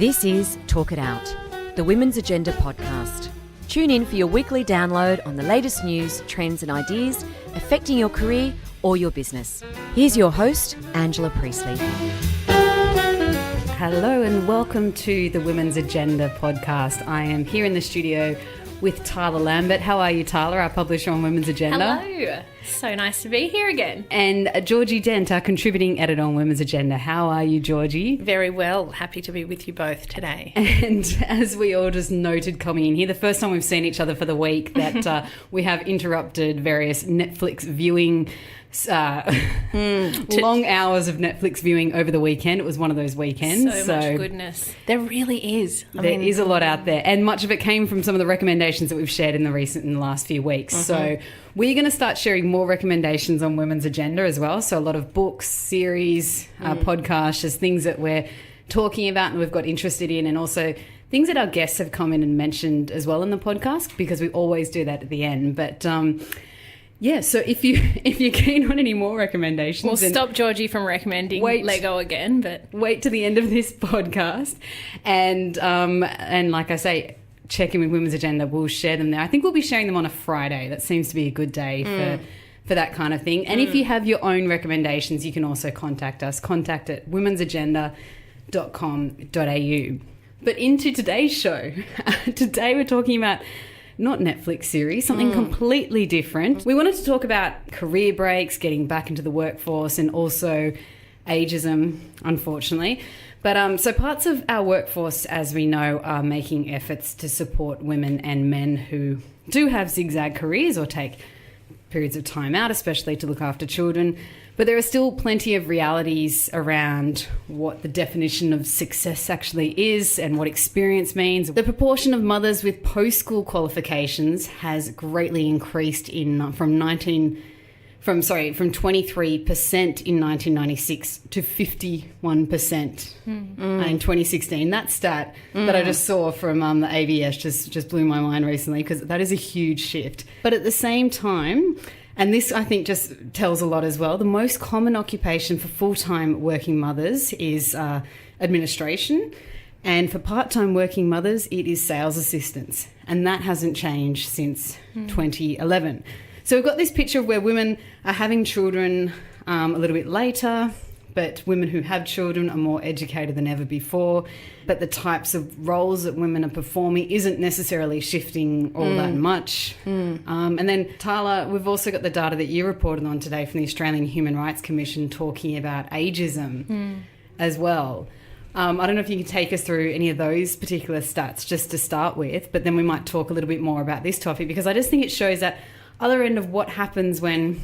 This is Talk It Out, the Women's Agenda podcast. Tune in for your weekly download on the latest news, trends and ideas affecting your career or your business. Here's your host, Angela Priestley. Hello and welcome to the Women's Agenda podcast. I am here in the studio with Tyler Lambert. How are you, Tyler, our publisher on Women's Agenda? Hello. So nice to be here again. And Georgie Dent, our contributing editor on Women's Agenda. How are you, Georgie? Very well. Happy to be with you both today. And as we all just noted coming in here, the first time we've seen each other for the week, that we have interrupted various Netflix viewing, long hours of Netflix viewing over the weekend. It was one of those weekends. So much goodness. There really is. There is a lot out there. And much of it came from some of the recommendations that we've shared in the last few weeks. So we're going to start sharing more recommendations on Women's Agenda as well. So a lot of books, series, podcasts, just things that we're talking about and we've got interested in, and also things that our guests have come in and mentioned as well in the podcast, because we always do that at the end. But yeah, so if you're keen on any more recommendations, we'll stop Georgie from recommending Lego again, but wait to the end of this podcast, and like I say, check in with Women's Agenda. We'll share them there. I think we'll be sharing them on a Friday. That seems to be a good day for that kind of thing. And if you have your own recommendations, you can also contact us. Contact at womensagenda.com.au. But into today's show, today we're talking about not Netflix series, something completely different. We wanted to talk about career breaks, getting back into the workforce, and also ageism, unfortunately. But so parts of our workforce, as we know, are making efforts to support women and men who do have zigzag careers or take periods of time out, especially to look after children. But there are still plenty of realities around what the definition of success actually is and what experience means. The proportion of mothers with post-school qualifications has greatly increased from 23% in 1996 to 51% in 2016. That stat that I just saw from the ABS just blew my mind recently, because that is a huge shift. But at the same time, and this I think just tells a lot as well, the most common occupation for full-time working mothers is administration. And for part-time working mothers, it is sales assistants. And that hasn't changed since 2011. So we've got this picture of where women are having children a little bit later, but women who have children are more educated than ever before. But the types of roles that women are performing isn't necessarily shifting all that much. And then, Tyler, we've also got the data that you reported on today from the Australian Human Rights Commission talking about ageism as well. I don't know if you can take us through any of those particular stats just to start with, but then we might talk a little bit more about this topic, because I just think it shows that other end of what happens when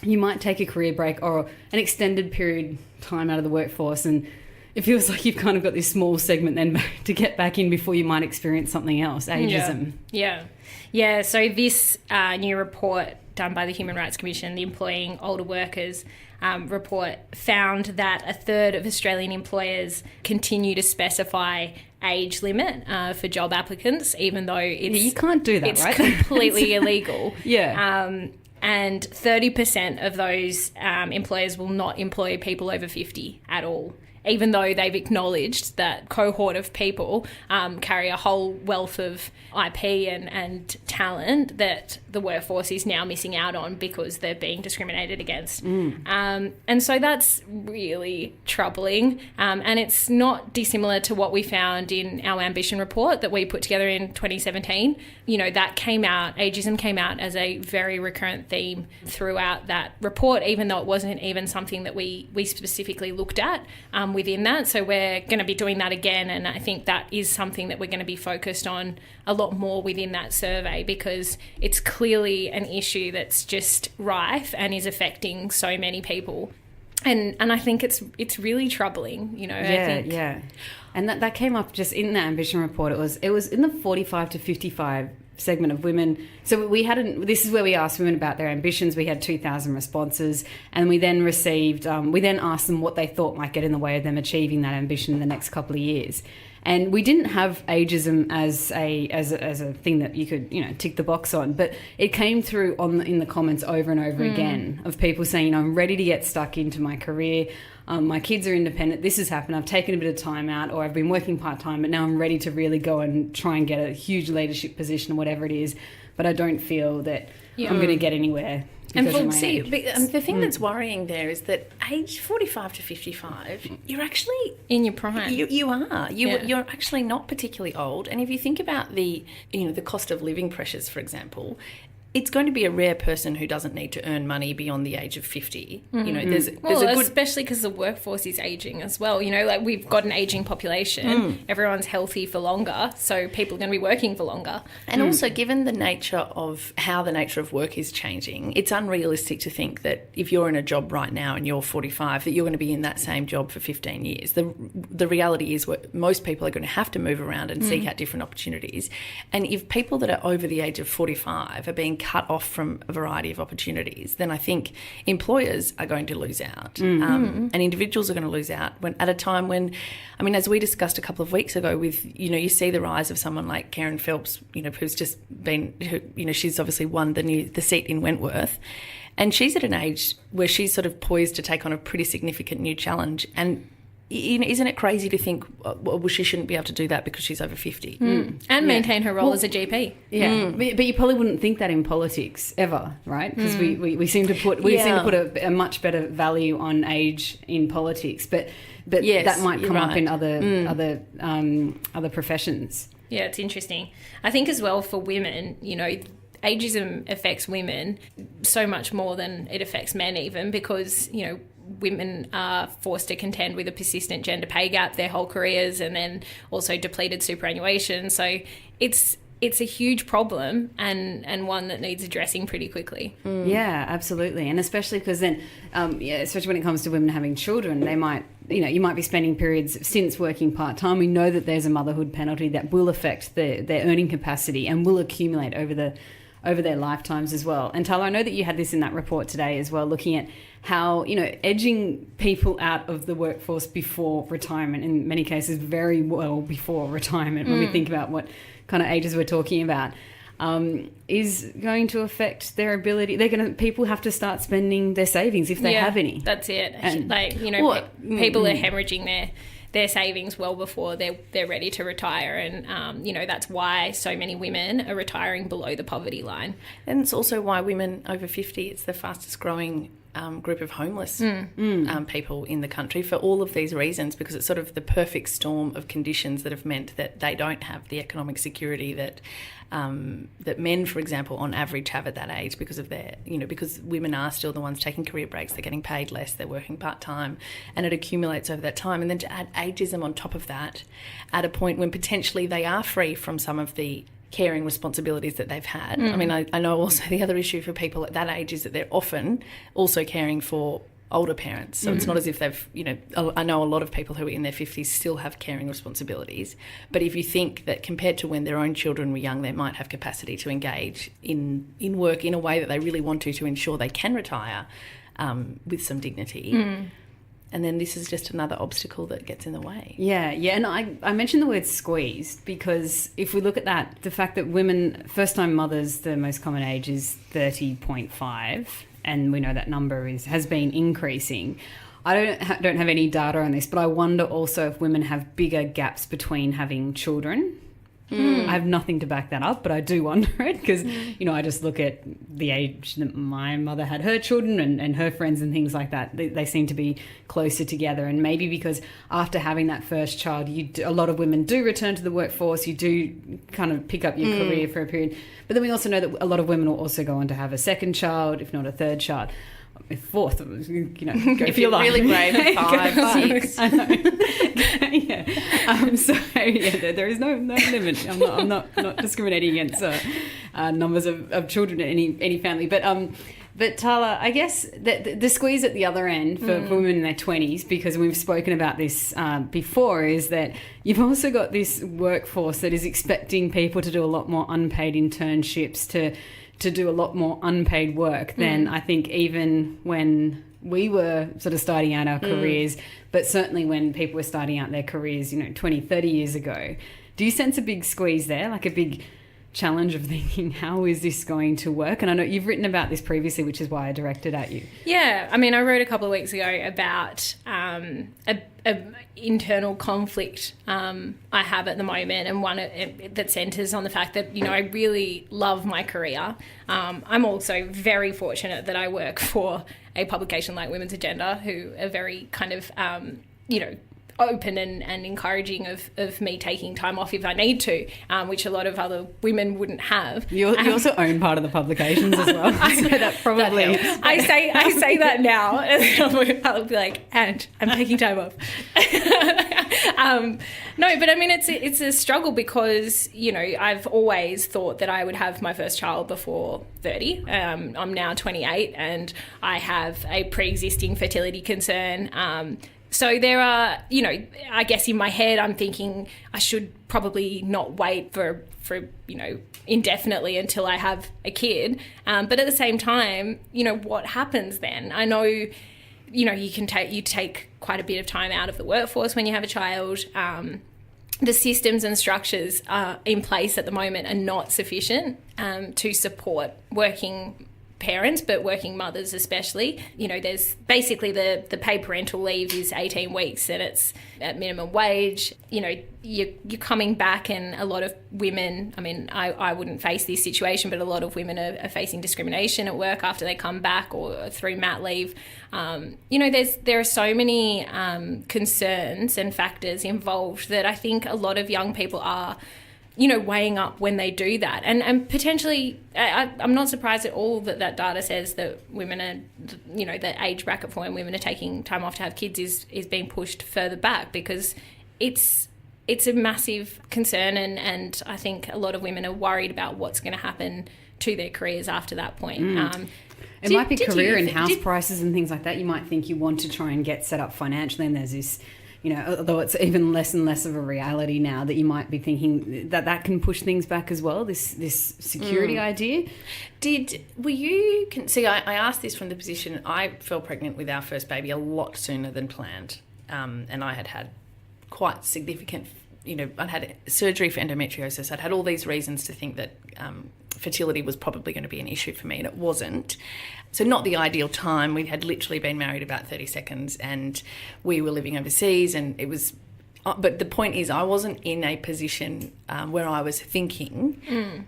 you might take a career break or an extended period time out of the workforce, and it feels like you've kind of got this small segment then to get back in before you might experience something else, ageism. Yeah. So this new report done by the Human Rights Commission, the Employing Older Workers report, found that a third of Australian employers continue to specify age limit for job applicants, even though you can't do that, right? It's completely illegal. Yeah. And 30% of those employers will not employ people over 50 at all, even though they've acknowledged that cohort of people carry a whole wealth of IP and talent that the workforce is now missing out on because they're being discriminated against. And so that's really troubling. And it's not dissimilar to what we found in our ambition report that we put together in 2017. You know, that came out, ageism came out as a very recurrent theme throughout that report, even though it wasn't even something that we specifically looked at within that. So we're going to be doing that again, and I think that is something that we're going to be focused on a lot more within that survey, because it's clearly an issue that's just rife and is affecting so many people. And I think it's really troubling, you know. Yeah. And that came up just in the ambition report. It was in the 45 to 55 segment of women. So this is where we asked women about their ambitions. We had 2,000 responses, and we then asked them what they thought might get in the way of them achieving that ambition in the next couple of years. And we didn't have ageism as a thing that you could, tick the box on, but it came through in the comments over and over again of people saying, I'm ready to get stuck into my career. my kids are independent, this has happened, I've taken a bit of time out, or I've been working part-time, but now I'm ready to really go and try and get a huge leadership position or whatever it is, but I don't feel that I'm going to get anywhere. And the thing that's worrying there is that age 45 to 55, you're actually in your prime. You are. You're actually not particularly old. And if you think about the cost of living pressures, for example, it's going to be a rare person who doesn't need to earn money beyond the age of 50. There's a good... especially because the workforce is ageing as well. Like we've got an ageing population. Everyone's healthy for longer, so people are going to be working for longer. And also, given the nature of how the nature of work is changing, it's unrealistic to think that if you're in a job right now and you're 45, that you're going to be in that same job for 15 years. The reality is most people are going to have to move around and seek out different opportunities. And if people that are over the age of 45 are being cut off from a variety of opportunities, then I think employers are going to lose out, and individuals are going to lose out at a time when, as we discussed a couple of weeks ago with, you see the rise of someone like Karen Phelps, who's just been, she's obviously won the seat in Wentworth, and she's at an age where she's sort of poised to take on a pretty significant new challenge. And isn't it crazy to think, well, she shouldn't be able to do that because she's over 50? And maintain her role as a GP. Yeah, but you probably wouldn't think that in politics ever, right? Because we seem to put a much better value on age in politics, but yes, that might come up right. in other professions. Yeah, it's interesting. I think as well for women, ageism affects women so much more than it affects men, even because women are forced to contend with a persistent gender pay gap their whole careers, and then also depleted superannuation. So it's a huge problem and one that needs addressing pretty quickly. Yeah, absolutely. And especially because then, especially when it comes to women having children, they might, you might be spending periods since working part-time. We know that there's a motherhood penalty that will affect their earning capacity and will accumulate over their lifetimes as well. And Tala, I know that you had this in that report today as well, looking at how, edging people out of the workforce before retirement, in many cases very well before retirement, when we think about what kind of ages we're talking about, is going to affect their ability. People have to start spending their savings if they have any. That's it. And people are hemorrhaging their savings well before they're ready to retire, and that's why so many women are retiring below the poverty line. And it's also why women over 50, it's the fastest growing group of homeless people in the country, for all of these reasons, because it's sort of the perfect storm of conditions that have meant that they don't have the economic security that men, for example, on average have at that age, because of because women are still the ones taking career breaks, they're getting paid less, they're working part-time, and it accumulates over that time. And then to add ageism on top of that at a point when potentially they are free from some of the caring responsibilities that they've had. I know also the other issue for people at that age is that they're often also caring for older parents. So it's not as if they've, I know a lot of people who are in their 50s still have caring responsibilities. But if you think that compared to when their own children were young, they might have capacity to engage in work in a way that they really want to ensure they can retire with some dignity. And then this is just another obstacle that gets in the way. Yeah. And I mentioned the word squeezed because if we look at that, the fact that women, first-time mothers, the most common age is 30.5, and we know that number has been increasing. I don't have any data on this, but I wonder also if women have bigger gaps between having children. I have nothing to back that up, but I do wonder it because, I just look at the age that my mother had her children and her friends and things like that. They seem to be closer together, and maybe because after having that first child, a lot of women do return to the workforce. You do kind of pick up your career for a period. But then we also know that a lot of women will also go on to have a second child, if not a third child. A fourth, go if you're really brave, 5, 6. I know. There is no limit. I'm not discriminating against numbers of children in any family. But Tala, I guess the squeeze at the other end for women in their 20s, because we've spoken about this before, is that you've also got this workforce that is expecting people to do a lot more unpaid internships, to do a lot more unpaid work than I think even when we were sort of starting out our careers, but certainly when people were starting out their careers, 20, 30 years ago. Do you sense a big squeeze there, like a big challenge of thinking, how is this going to work? And I know you've written about this previously, which is why I directed at you. Yeah, I mean, I wrote a couple of weeks ago about a internal conflict I have at the moment, and one that centres on the fact that, you know, I really love my career. I'm also very fortunate that I work for a publication like Women's Agenda, who are very kind of, you know, open and encouraging of me taking time off if I need to, which a lot of other women wouldn't have. You also own part of the publications as well. So that probably that I say that now, and I'll be like, and I'm taking time off. No, but I mean, it's a struggle because, you know, I've always thought that I would have my first child before 30. I'm now 28 and I have a pre-existing fertility concern. So there are, you know, I guess in my head I'm thinking I should probably not wait for you know, indefinitely until I have a kid. But at the same time, you know, what happens then? I know, you know, you take quite a bit of time out of the workforce when you have a child. The systems and structures in place at the moment are not sufficient to support working parents, but working mothers especially. You know, there's basically the paid parental leave is 18 weeks and it's at minimum wage. You know, you're coming back, and a lot of women, I mean, I wouldn't face this situation, but a lot of women are facing discrimination at work after they come back or through mat leave. You know, there are so many concerns and factors involved that I think a lot of young people are, you know, weighing up when they do that. And potentially, I'm not surprised at all that data says that women are, you know, the age bracket for when women are taking time off to have kids is being pushed further back, because it's a massive concern, and I think a lot of women are worried about what's going to happen to their careers after that point. It might be career and house prices and things like that. You might think you want to try and get set up financially, and there's this, you know, although it's even less and less of a reality now, that you might be thinking that can push things back as well, this security idea. Were you, see, I asked this from the position, I fell pregnant with our first baby a lot sooner than planned, and I had quite significant, you know, I'd had surgery for endometriosis. I'd had all these reasons to think that fertility was probably going to be an issue for me, and it wasn't. So not the ideal time. We had literally been married about 30 seconds and we were living overseas, and it was, but the point is I wasn't in a position where I was thinking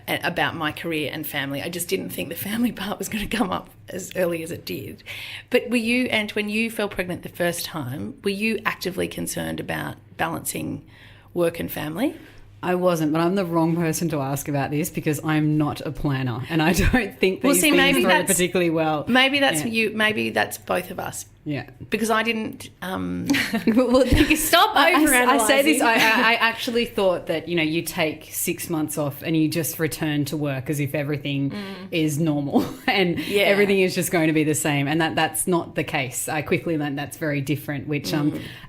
about my career and family. I just didn't think the family part was going to come up as early as it did. But were you, and when you fell pregnant the first time, were you actively concerned about balancing work and family? I wasn't, but I'm the wrong person to ask about this because I'm not a planner, and I don't think these things through particularly well. Maybe that's you. Maybe that's both of us. Yeah, because I didn't. Well, stop overanalyzing. I say this. I actually thought that, you know, you take 6 months off and you just return to work as if everything is normal and everything is just going to be the same, and that's not the case. I quickly learned that's very different, which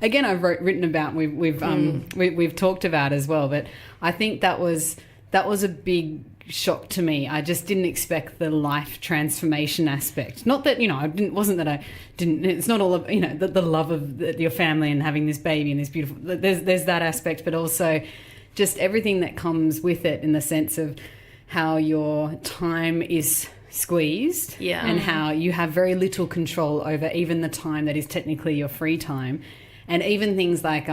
again I've written about. We've talked about as well, but I think that was a big shock to me. I just didn't expect the life transformation aspect. Not that, you know, it's not all of, you know, the love of your family and having this baby and this beautiful, there's that aspect, but also just everything that comes with it, in the sense of how your time is squeezed and how you have very little control over even the time that is technically your free time. And even things like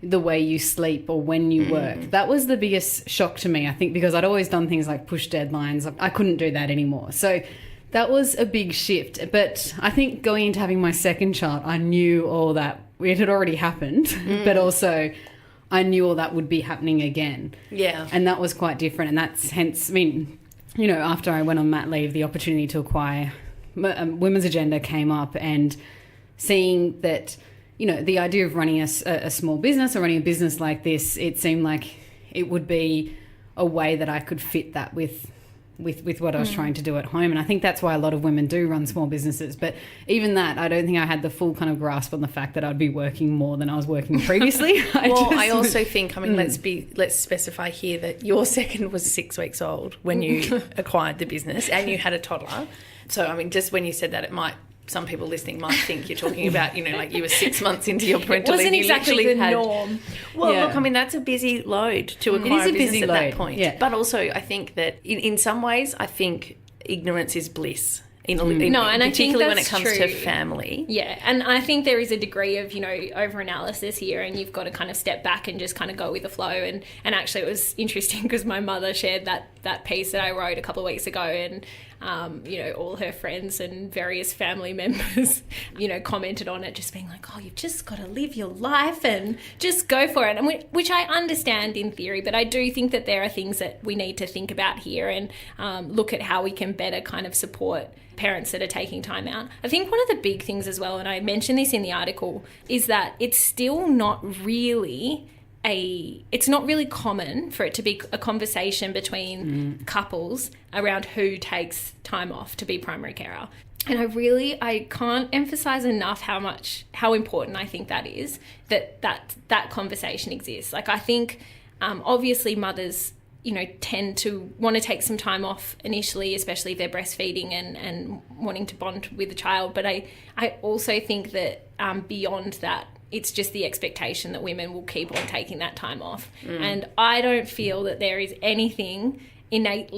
the way you sleep or when you work. That was the biggest shock to me, I think, because I'd always done things like push deadlines. I couldn't do that anymore. So that was a big shift. But I think going into having my second child, I knew all that. It had already happened, but also I knew all that would be happening again. Yeah. And that was quite different. And that's hence, I mean, you know, after I went on mat leave, the opportunity to acquire Women's Agenda came up, and seeing that, you know, the idea of running a small business or running a business like this, it seemed like it would be a way that I could fit that with what I was trying to do at home. And I think that's why a lot of women do run small businesses. But even that, I don't think I had the full kind of grasp on the fact that I'd be working more than I was working previously. I also think, I mean, let's specify here that your second was 6 weeks old when you acquired the business and you had a toddler. So, I mean, just when you said that, it might some people listening might think you're talking about, like you were 6 months into your parental leave. It wasn't exactly the norm. Well, look, I mean, that's a busy load to acquire a business at that point. Yeah. But also, I think that in some ways, I think ignorance is bliss. And I think particularly when it that's comes true. to family. Yeah, and I think there is a degree of, over-analysis here, and you've got to kind of step back and just kind of go with the flow. And actually it was interesting because my mother shared that piece that I wrote a couple of weeks ago, and, all her friends and various family members, commented on it, just being like, oh, you've just got to live your life and just go for it. And which I understand in theory, but I do think that there are things that we need to think about here and look at how we can better kind of support parents that are taking time out. I think one of the big things as well, and I mentioned this in the article, is that it's still not really common for it to be a conversation between couples around who takes time off to be primary carer. And I can't emphasize enough how important I think that is, that conversation exists. Like, I think obviously mothers tend to want to take some time off initially, especially if they're breastfeeding and wanting to bond with the child. But I also think that beyond that, it's just the expectation that women will keep on taking that time off. And I don't feel that there is anything innate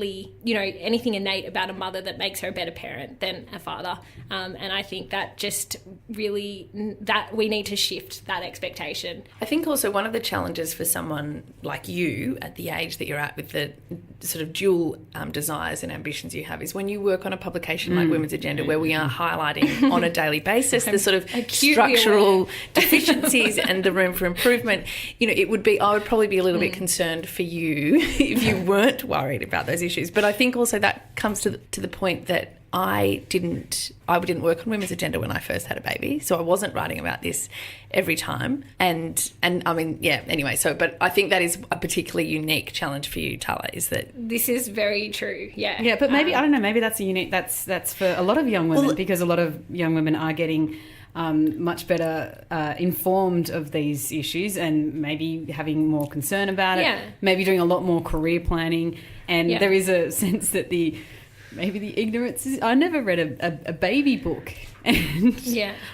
about a mother that makes her a better parent than a father. And I think that just really, that we need to shift that expectation. I think also one of the challenges for someone like you at the age that you're at with the sort of dual desires and ambitions you have is when you work on a publication like Women's Agenda, where we are highlighting on a daily basis the sort of structural deficiencies and the room for improvement. I would probably be a little bit concerned for you if you weren't worried about those issues. But I think also that comes to the point that I didn't work on Women's Agenda when I first had a baby, so I wasn't writing about this every time. And I mean, yeah, anyway, but I think that is a particularly unique challenge for you, Tala, is that... This is very true, yeah. Yeah, but maybe, I don't know, maybe that's that's for a lot of young women, because a lot of young women are getting much better informed of these issues and maybe having more concern about it, maybe doing a lot more career planning. And there is a sense that maybe the ignorance is... I never read a baby book. And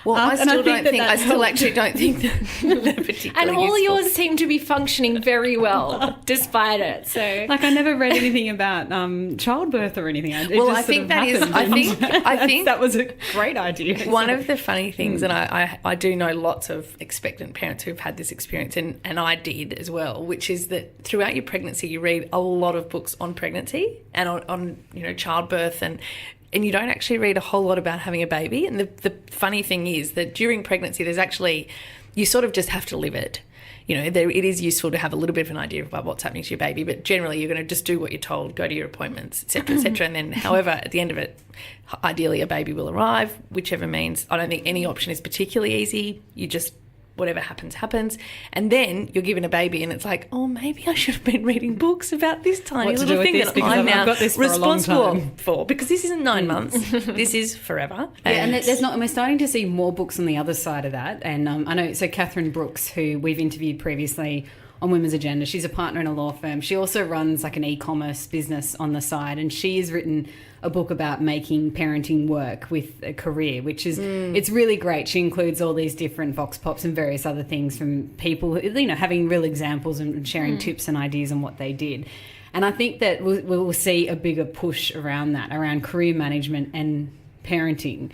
well, I still actually don't think that particularly and all useful. yours seem to be functioning very well despite it. So, like, I never read anything about childbirth or anything. I think that was a great idea. One of the funny things, and I do know lots of expectant parents who've had this experience, and I did as well, which is that throughout your pregnancy you read a lot of books on pregnancy and on childbirth, and you don't actually read a whole lot about having a baby. And the funny thing is that during pregnancy, there's actually, you sort of just have to live it. It is useful to have a little bit of an idea about what's happening to your baby, but generally you're going to just do what you're told, go to your appointments, et cetera, and then, however, at the end of it, ideally a baby will arrive, whichever means I don't think any option is particularly easy. You just... whatever happens. And then you're given a baby and it's like, oh, maybe I should have been reading books about this tiny little thing that I'm now responsible for. Because this isn't 9 months. This is forever. And we're starting to see more books on the other side of that. And I know, so Catherine Brooks, who we've interviewed previously on Women's Agenda, she's a partner in a law firm. She also runs like an e-commerce business on the side, and she has written a book about making parenting work with a career, which is it's really great. She includes all these different vox pops and various other things from people, having real examples and sharing tips and ideas on what they did. And I think that we'll see a bigger push around that, around career management and parenting,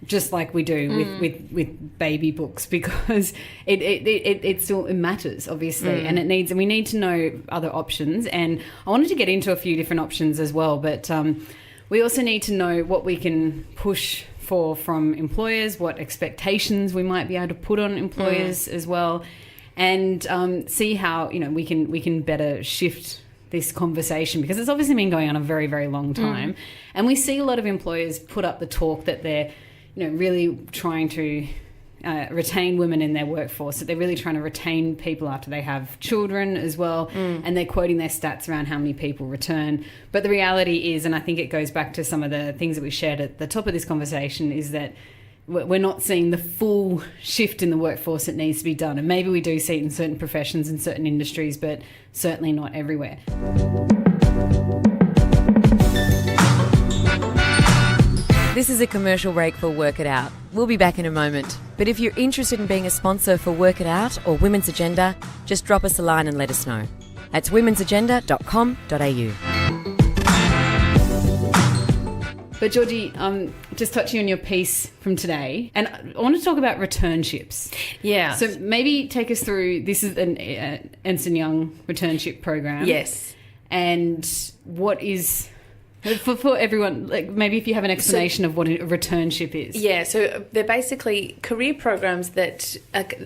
just like we do with baby books, because it still matters, obviously, and we need to know other options. And I wanted to get into a few different options as well, but we also need to know what we can push for from employers, what expectations we might be able to put on employers as well, and see how we can better shift this conversation, because it's obviously been going on a very, very long time. And we see a lot of employers put up the talk that they're really trying to retain women in their workforce, that they're really trying to retain people after they have children as well, and they're quoting their stats around how many people return. But the reality is, and I think it goes back to some of the things that we shared at the top of this conversation, is that we're not seeing the full shift in the workforce that needs to be done. And maybe we do see it in certain professions and certain industries, but certainly not everywhere. This is a commercial break for Work It Out. We'll be back in a moment. But if you're interested in being a sponsor for Work It Out or Women's Agenda, just drop us a line and let us know. That's womensagenda.com.au. But Georgie, just touching on your piece from today, and I want to talk about returnships. Yeah. So maybe take us through, this is an Ernst & Young returnship program. Yes. And what is... For everyone, like maybe if you have an explanation of what a returnship is. Yeah, so they're basically career programs that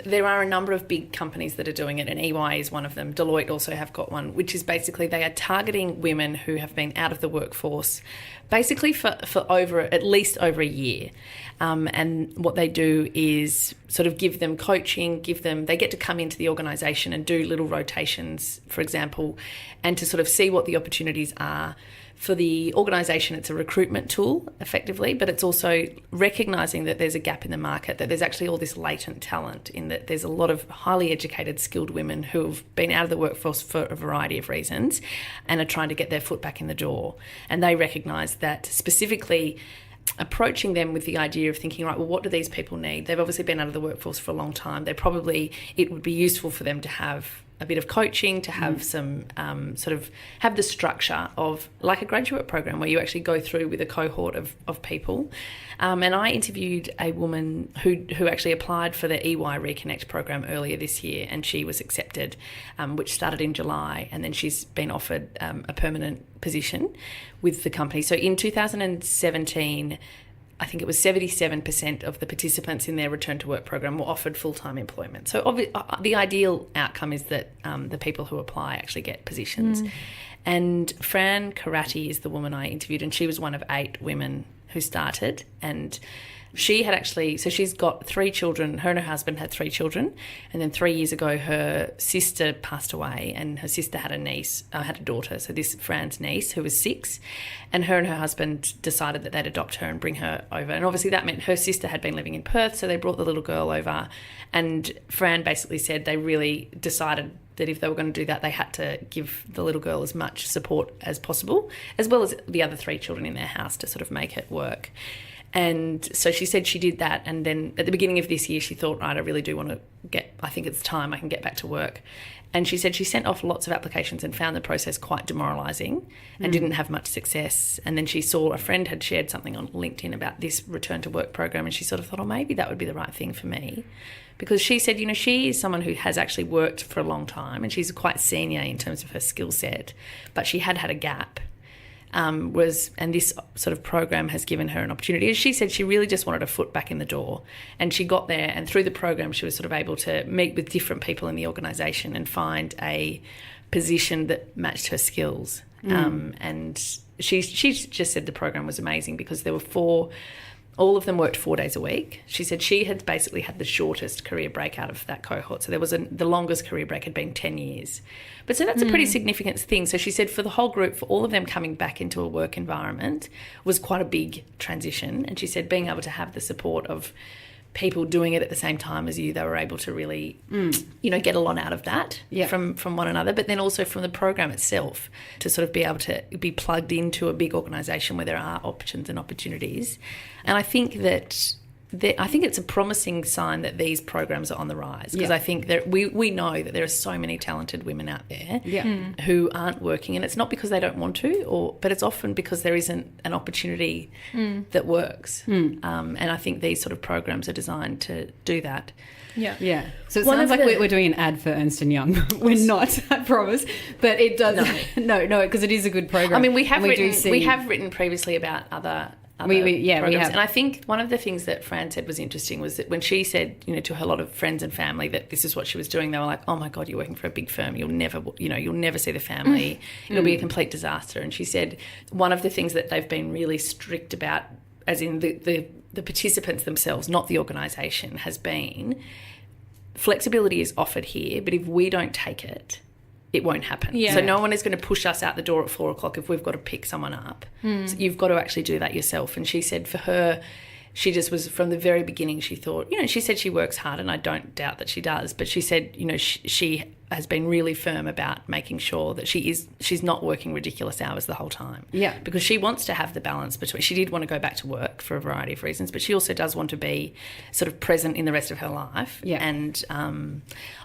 there are a number of big companies that are doing it, and EY is one of them. Deloitte also have got one, which is basically they are targeting women who have been out of the workforce basically for at least over a year. And what they do is sort of give them coaching, they get to come into the organisation and do little rotations, for example, and to sort of see what the opportunities are. For the organisation, it's a recruitment tool, effectively, but it's also recognising that there's a gap in the market, that there's actually all this latent talent in that there's a lot of highly educated, skilled women who have been out of the workforce for a variety of reasons and are trying to get their foot back in the door. And they recognise that specifically approaching them with the idea of thinking, right, well, what do these people need? They've obviously been out of the workforce for a long time. It would be useful for them to have a bit of coaching, to have some sort of have the structure of like a graduate program where you actually go through with a cohort of people. And I interviewed a woman who actually applied for the EY Reconnect program earlier this year, and she was accepted, which started in July, and then she's been offered a permanent position with the company. So in 2017, I think it was 77% of the participants in their return to work program were offered full-time employment. So the ideal outcome is that the people who apply actually get positions. And Fran Karate is the woman I interviewed, and she was one of 8 women who started. And she had so she's got 3 children. Her and her husband had 3 children. And then 3 years ago, her sister passed away, and her sister had a daughter. So this Fran's niece, who was 6, and her husband decided that they'd adopt her and bring her over. And obviously that meant her sister had been living in Perth, so they brought the little girl over. And Fran basically said they really decided that if they were going to do that, they had to give the little girl as much support as possible, as well as the other 3 children in their house, to sort of make it work. And so she said she did that, and then at the beginning of this year she thought, right, I really do want to I think it's time I can get back to work. And she said she sent off lots of applications and found the process quite demoralising and didn't have much success. And then she saw a friend had shared something on LinkedIn about this return to work program, and she sort of thought, oh, maybe that would be the right thing for me. Because she said, she is someone who has actually worked for a long time, and she's quite senior in terms of her skill set, but she had a gap. And this sort of program has given her an opportunity. As she said, she really just wanted a foot back in the door, and she got there, and through the program she was sort of able to meet with different people in the organisation and find a position that matched her skills. And she just said the program was amazing because there were 4. All of them worked 4 days a week. She said she had basically had the shortest career break out of that cohort. So there was the longest career break had been 10 years. But so that's a pretty significant thing. So she said for the whole group, for all of them coming back into a work environment was quite a big transition. And she said being able to have the support of people doing it at the same time as you, they were able to really, get a lot out of that from one another, but then also from the program itself to sort of be able to be plugged into a big organisation where there are options and opportunities. And I think it's a promising sign that these programs are on the rise, because I think that we know that there are so many talented women out there who aren't working, and it's not because they don't want to, but it's often because there isn't an opportunity that works. And I think these sort of programs are designed to do that. Yeah. So it sounds like we're doing an ad for Ernst & Young. We're not, I promise. But it does. No, because it is a good program. I mean, we have written previously about other programs. We have. And I think one of the things that Fran said was interesting was that when she said, to her lot of friends and family that this is what she was doing, they were like, oh my God, you're working for a big firm. You'll never see the family. It'll be a complete disaster. And she said one of the things that they've been really strict about, as in the participants themselves, not the organisation, has been flexibility is offered here, but if we don't take it, it won't happen. Yeah. So no one is going to push us out the door at 4:00 if we've got to pick someone up. So you've got to actually do that yourself. And she said for her, she just was, from the very beginning, she thought, she said she works hard, and I don't doubt that she does, but she said, she has been really firm about making sure that she's not working ridiculous hours the whole time. Yeah. Because she wants to have the balance between, she did want to go back to work for a variety of reasons, but she also does want to be sort of present in the rest of her life. Yeah. And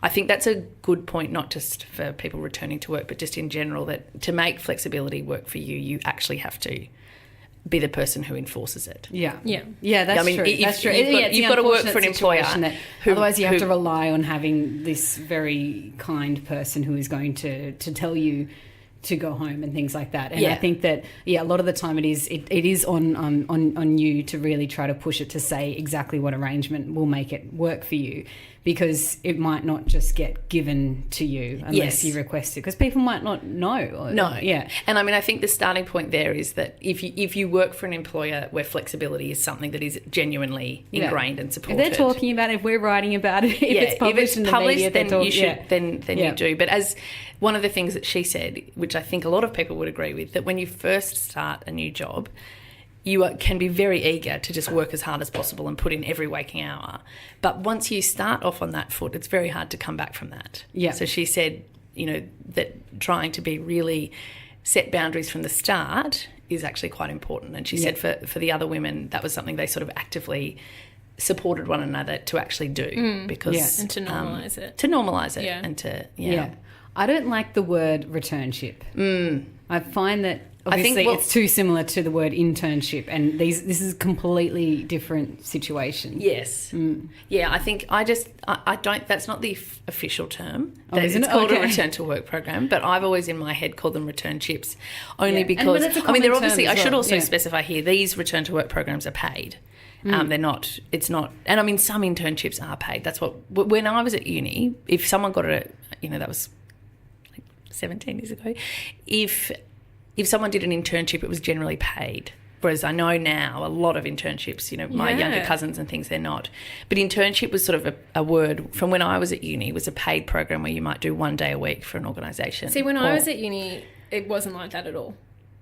I think that's a good point, not just for people returning to work, but just in general, that to make flexibility work for you, you actually have to be the person who enforces it. Yeah. Yeah. Yeah, that's true. That's true. You've got to work for an employer. Otherwise you have to rely on having this very kind person who is going to tell you to go home and things like that. And I think that, a lot of the time it is on you to really try to push it to say exactly what arrangement will make it work for you, because it might not just get given to you unless you request it, because people might not know. Yeah. And I think the starting point there is that if you work for an employer where flexibility is something that is genuinely ingrained and supported. If they're talking about it, if we're writing about it, if it's published in the media, then you should, then you do. But as one of the things that she said, which I think a lot of people would agree with, that when you first start a new job, you can be very eager to just work as hard as possible and put in every waking hour. But once you start off on that foot, it's very hard to come back from that. Yeah. So she said, that trying to be really set boundaries from the start is actually quite important. And she said for the other women, that was something they sort of actively supported one another to actually do. Because and to normalise it. To normalise it. Yeah. And to, I don't like the word returnship. I find that obviously it's too similar to the word internship, and this is completely different situations. Yes. Yeah, I think I don't, that's not the official term. Isn't it's it? called Okay. a return to work program, but I've always in my head called them returnships, only because, but it's a common they're term obviously, as I should well. also specify here, these return to work programs are paid. They're not, it's not, and some internships are paid. That's what, when I was at uni, if someone got that was like 17 years ago, if someone did an internship, it was generally paid. Whereas I know now a lot of internships, my younger cousins and things, they're not. But internship was sort of a word from when I was at uni. It was a paid program where you might do 1 day a week for an organisation. See, when I was at uni, it wasn't like that at all.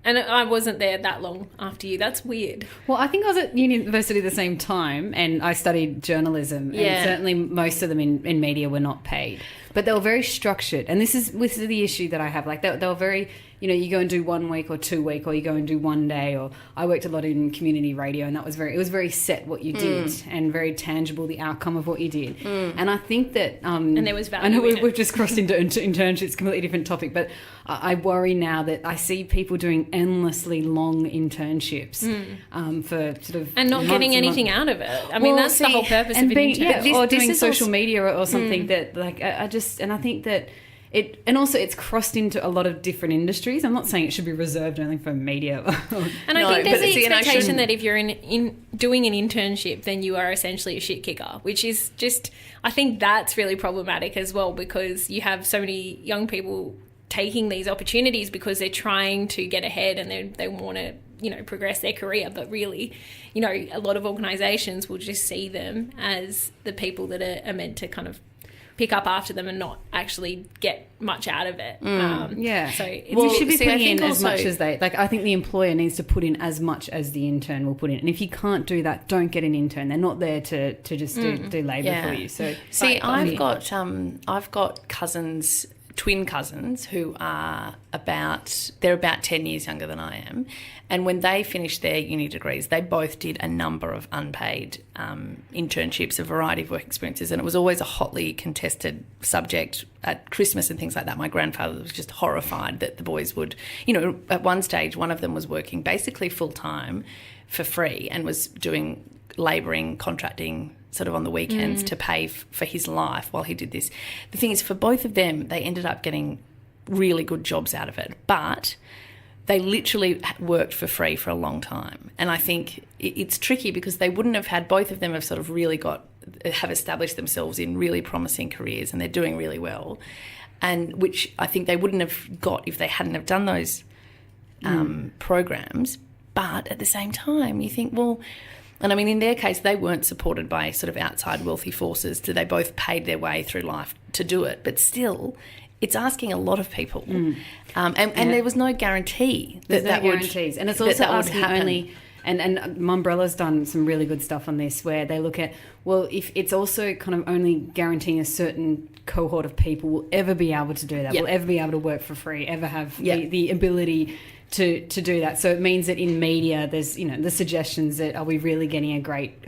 And I wasn't there that long after you. That's weird. Well, I think I was at university at the same time, and I studied journalism, and certainly most of them in media were not paid. But they were very structured, and this is the issue that I have. Like they were very, you go and do 1 week or 2 week, or you go and do 1 day. Or I worked a lot in community radio, and it was very set what you did, and very tangible the outcome of what you did. And I think that and there was value. I know in we've just crossed into internships, completely different topic, but I worry now that I see people doing endlessly long internships for sort of and not getting anything out of it. I mean, that's the whole purpose of an internship. or doing social media or something that I think that and also it's crossed into a lot of different industries. I'm not saying it should be reserved only for media. And I think there's the expectation that if you're in doing an internship, then you are essentially a shit kicker, which is just, I think that's really problematic as well, because you have so many young people taking these opportunities because they're trying to get ahead and they want to progress their career, but really a lot of organisations will just see them as the people that are meant to kind of pick up after them and not actually get much out of it. So you should be putting in as much as they like. I think the employer needs to put in as much as the intern will put in, and if you can't do that, don't get an intern. They're not there to just do labour for you. So I've got cousins, twin cousins, who are about 10 years younger than I am, and when they finished their uni degrees, they both did a number of unpaid internships, a variety of work experiences, and it was always a hotly contested subject at Christmas and things like that. My grandfather was just horrified that the boys would, at one stage, one of them was working basically full-time for free and was doing labouring, contracting sort of on the weekends to pay for his life while he did this. The thing is, for both of them, they ended up getting really good jobs out of it, but they literally worked for free for a long time. And I think it's tricky because they wouldn't have had, both of them have sort of really have established themselves in really promising careers, and they're doing really well, and which I think they wouldn't have got if they hadn't have done those programs. But at the same time, you think, well, and I mean, in their case, they weren't supported by sort of outside wealthy forces. They both paid their way through life to do it. But still, it's asking a lot of people. And there was no guarantee that would happen. And it's also asking only And Mumbrella's done some really good stuff on this, where they look at, well, if it's also kind of only guaranteeing a certain cohort of people will ever be able to do that, will ever be able to work for free, ever have the ability to do that. So it means that in media, there's, you know, the suggestions that are we really getting a great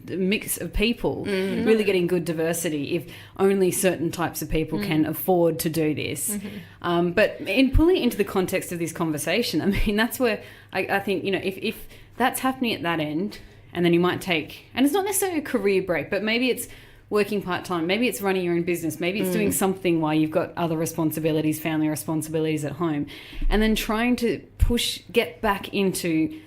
mix of people, really getting good diversity if only certain types of people can afford to do this. But in pulling it into the context of this conversation, I mean, that's where I think, you know, if that's happening at that end, and then you might take, and it's not necessarily a career break, but maybe it's working part-time, maybe it's running your own business, maybe it's doing something while you've got other responsibilities, family responsibilities at home, and then trying to get back into,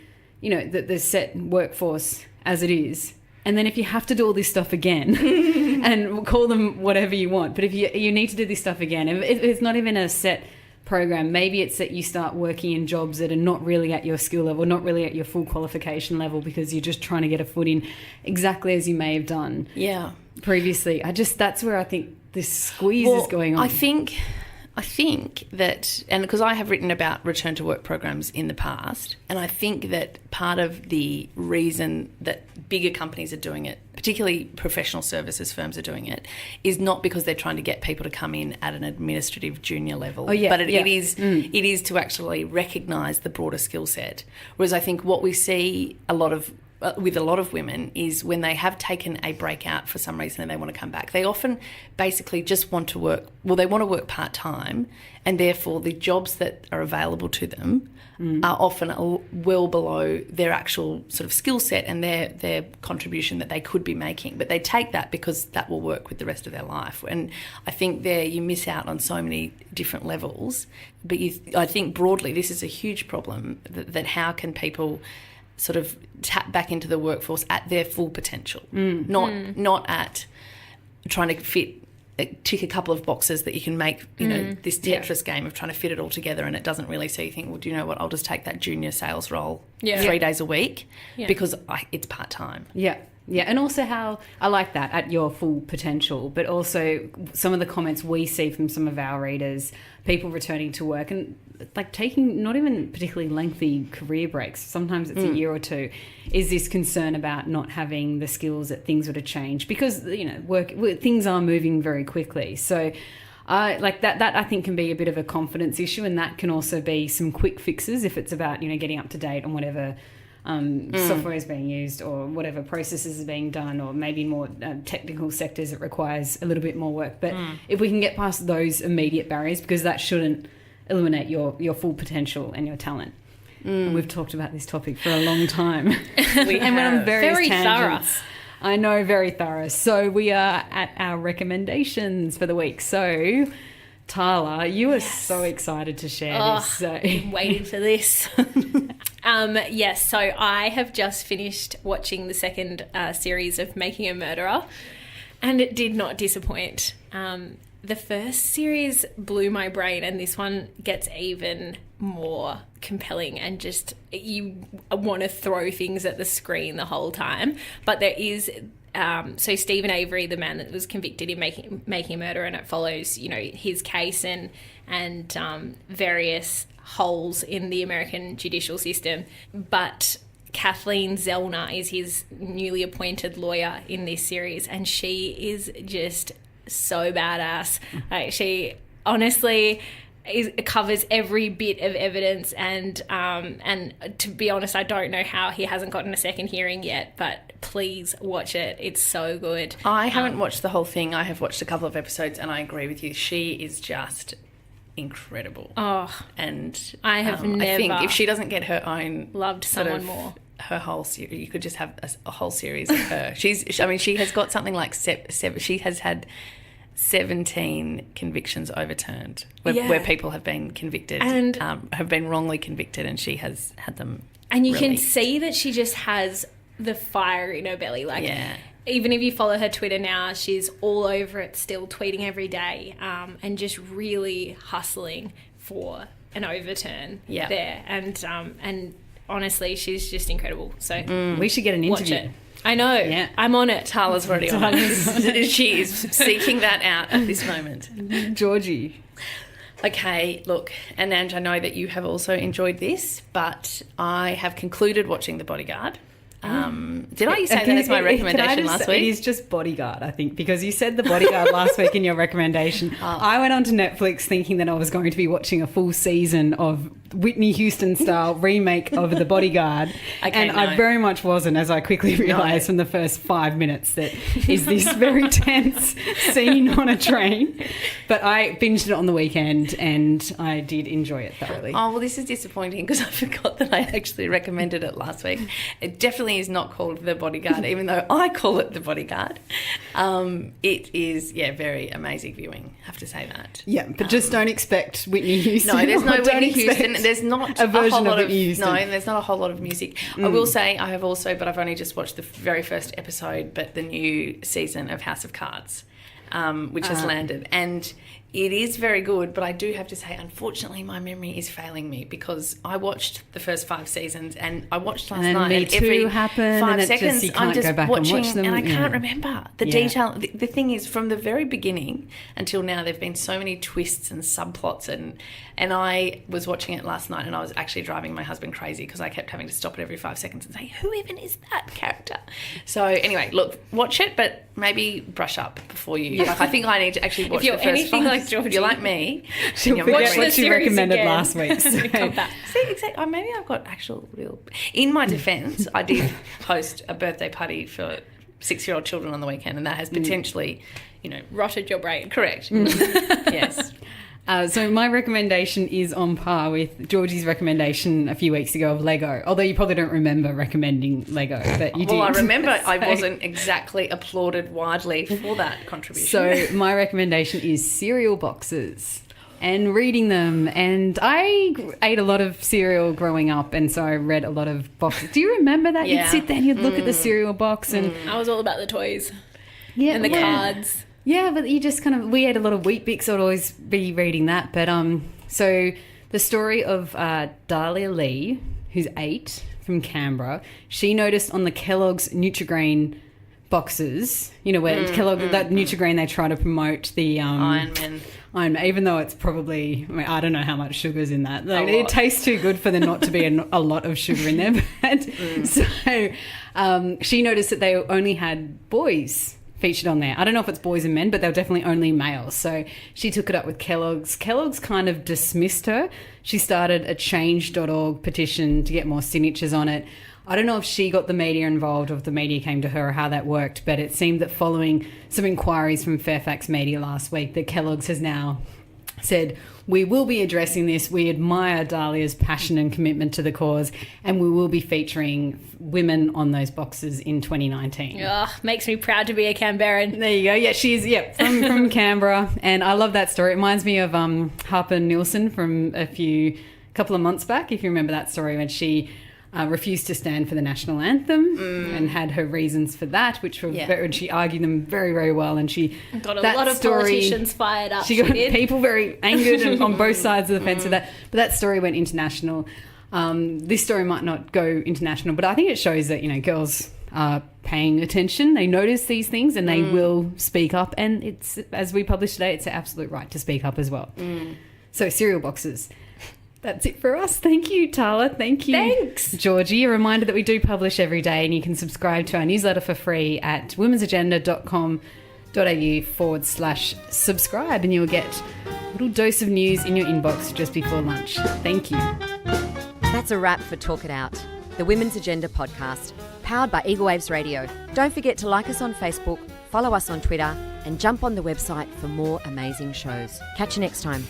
you know, the set workforce as it is. And then if you have to do all this stuff again, and call them whatever you want, but if you need to do this stuff again, if it's not even a set program, maybe it's that you start working in jobs that are not really at your skill level, not really at your full qualification level, because you're just trying to get a foot in exactly as you may have done previously. That's where I think this squeeze is going on. I think that, and because I have written about return to work programs in the past, and I think that part of the reason that bigger companies are doing it, particularly professional services firms are doing it, is not because they're trying to get people to come in at an administrative junior level, but it is to actually recognise the broader skill set. Whereas I think what we see with a lot of women is when they have taken a break out for some reason and they want to come back, they often basically just want to work, they want to work part-time, and therefore the jobs that are available to them are often well below their actual sort of skill set and their contribution that they could be making. But they take that because that will work with the rest of their life. And I think there you miss out on so many different levels. But I think broadly this is a huge problem, that how can people sort of tap back into the workforce at their full potential, not at trying to tick a couple of boxes that you can make, you know, this Tetris game of trying to fit it all together, and it doesn't really. So you think, well, do you know what? I'll just take that junior sales role 3 days a week because it's part-time. Yeah, and also how I like that, at your full potential, but also some of the comments we see from some of our readers, people returning to work and like taking not even particularly lengthy career breaks, sometimes it's a year or two, is this concern about not having the skills that things were to change because, you know, things are moving very quickly. So like that I think can be a bit of a confidence issue, and that can also be some quick fixes if it's about, you know, getting up to date on whatever software is being used or whatever processes are being done, or maybe more technical sectors it requires a little bit more work. But if we can get past those immediate barriers, because that shouldn't eliminate your full potential and your talent. And we've talked about this topic for a long time. We and went on various very tangents. Thorough. I know, very thorough. So we are at our recommendations for the week. So Tala, you are so excited to share this. So. I've been waiting for this. Yes, so I have just finished watching the second series of Making a Murderer, and it did not disappoint. The first series blew my brain, and this one gets even more compelling, and just you want to throw things at the screen the whole time. But there is... so Stephen Avery, the man that was convicted in making a murder, and it follows, you know, his case and various holes in the American judicial system. But Kathleen Zellner is his newly appointed lawyer in this series, and she is just so badass. Like, she honestly covers every bit of evidence, and to be honest, I don't know how he hasn't gotten a second hearing yet, but please watch it. It's so good. I haven't watched the whole thing. I have watched a couple of episodes, and I agree with you. She is just incredible. And I have never... I think if she doesn't get her own... Loved someone more. Her whole series, you could just have a whole series of her. She has got something like she has had 17 convictions overturned where people have been convicted and have been wrongly convicted, and she has had them and you released. Can see that she just has the fire in her belly. Like, even if you follow her Twitter now, she's all over it, still tweeting every day, and just really hustling for an overturn there. And honestly, she's just incredible. So we should get an interview. Watch it. I know. Yeah. I'm on it. Tala's already on it. She is seeking that out at this moment. Georgie. Okay, look, and Ange, I know that you have also enjoyed this, but I have concluded watching The Bodyguard. Did I say that as my recommendation last week? It is just Bodyguard, I think, because you said The Bodyguard last week in your recommendation. I went onto Netflix thinking that I was going to be watching a full season of Whitney Houston-style remake of The Bodyguard, I very much wasn't, as I quickly realised from the first 5 minutes that is this very tense scene on a train. But I binged it on the weekend and I did enjoy it thoroughly. Oh, well, this is disappointing because I forgot that I actually recommended it last week. It definitely is not called The Bodyguard, even though I call it The Bodyguard. It is, very amazing viewing, I have to say that. Yeah, but just don't expect Whitney Houston. No, there's no Whitney Houston. There's not a version whole lot of Whitney Houston. No, there's not a whole lot of music. I will say I have also, but I've only just watched the very first episode, but the new season of House of Cards, which has landed. And it is very good, but I do have to say, unfortunately, my memory is failing me because I watched the first 5 seasons and I watched last night. And every happened, 5 seconds, you can't I'm just go back watching and watch them. and I can't remember the detail. The thing is, from the very beginning until now, there have been so many twists and subplots, and I was watching it last night and I was actually driving my husband crazy because I kept having to stop it every 5 seconds and say, who even is that character? So anyway, look, watch it, but maybe brush up before you. Like, I think I need to actually watch the first 5. Anything like Georgie, if you're like me, she'll forget what she recommended last week. So. Come back. See, exactly. Maybe I've got actual real. In my defence, I did host a birthday party for 6-year-old children on the weekend, and that has potentially, rotted your brain. Correct. Yes. So my recommendation is on par with Georgie's recommendation a few weeks ago of Lego, although you probably don't remember recommending Lego, but you did. Well, I remember I wasn't exactly applauded widely for that contribution. So my recommendation is cereal boxes and reading them. And I ate a lot of cereal growing up, and so I read a lot of boxes. Do you remember that? Yeah. You'd sit there and you'd look at the cereal box and... I was all about the toys and the cards. Yeah, but you just we ate a lot of Wheat Bix, so I'd always be reading that. But so the story of Dahlia Lee, who's 8 from Canberra, she noticed on the Kellogg's Nutri-Grain boxes, where Kellogg, that Nutri-Grain, they try to promote the Iron Man, even though it's probably, I don't know how much sugar's in that. It tastes too good for there not to be a lot of sugar in there. But so she noticed that they only had boys featured on there. I don't know if it's boys and men, but they were definitely only males. So she took it up with Kellogg's. Kellogg's kind of dismissed her. She started a change.org petition to get more signatures on it. I don't know if she got the media involved or if the media came to her or how that worked, but it seemed that following some inquiries from Fairfax Media last week, that Kellogg's has now said, we will be addressing this. We admire Dahlia's passion and commitment to the cause, and we will be featuring women on those boxes in 2019. Makes me proud to be a Canberran. There you go. Yeah, she's from Canberra, and I love that story. It reminds me of Harper Nielsen from a couple of months back, if you remember that story, when she refused to stand for the national anthem and had her reasons for that, which were and she argued them very, very well. And she got a lot of politicians fired up. She got people very angered and on both sides of the fence with that. But that story went international. This story might not go international, but I think it shows that girls are paying attention. They notice these things and they will speak up. And it's, as we published today, it's their absolute right to speak up as well. So cereal boxes. That's it for us. Thank you, Tala. Thank you. Thanks. Georgie. A reminder that we do publish every day, and you can subscribe to our newsletter for free at womensagenda.com.au/subscribe, and you'll get a little dose of news in your inbox just before lunch. Thank you. That's a wrap for Talk It Out, the Women's Agenda podcast, powered by Eagle Waves Radio. Don't forget to like us on Facebook, follow us on Twitter, and jump on the website for more amazing shows. Catch you next time.